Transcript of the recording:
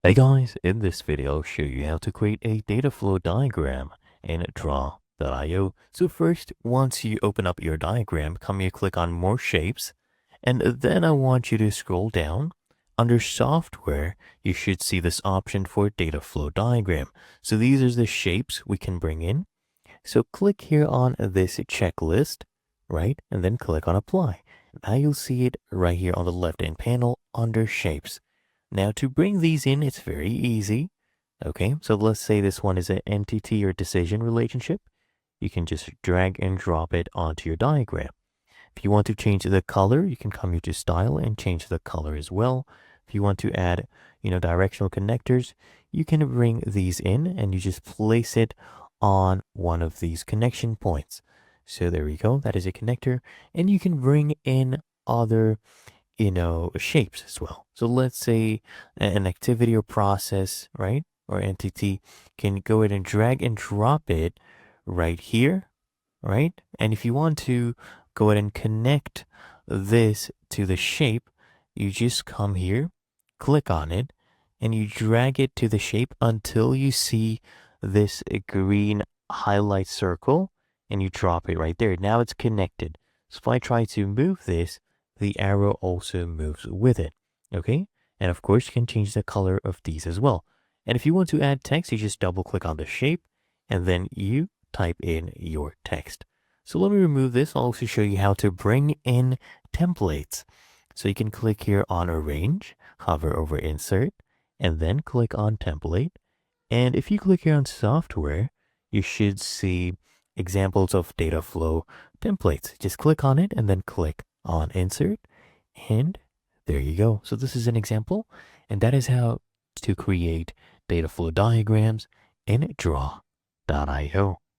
Hey guys, in this video I'll show you how to create a data flow diagram in Draw.io. So first, once you open up your diagram, come here, click on more shapes, and then I want you to scroll down. Under software, you should see this option for data flow diagram. So these are the shapes we can bring in. So click here on this checklist, right? And then click on apply. Now you'll see it right here on the left-hand panel under shapes. Now to bring these in, it's very easy. Okay, so let's say this one is an entity or decision relationship. You can just drag and drop it onto your diagram. If you want to change the color, you can come here to style and change the color as well. If you want to add, directional connectors, you can bring these in and you just place it on one of these connection points. So there we go. That is a connector. And you can bring in other shapes as well. So let's say an activity or process, right? Or entity can go ahead and drag and drop it right here, right? And if you want to go ahead and connect this to the shape, you just come here, click on it, and you drag it to the shape until you see this green highlight circle and you drop it right there. Now it's connected. So if I try to move this, the arrow also moves with it. Okay. And of course, you can change the color of these as well. And if you want to add text, you just double click on the shape and then you type in your text. So let me remove this. I'll also show you how to bring in templates. So you can click here on arrange, hover over insert, and then click on template. And if you click here on software, you should see examples of data flow templates. Just click on it and then click on insert. And there you go. So this is an example. And that is how to create data flow diagrams in Draw.io.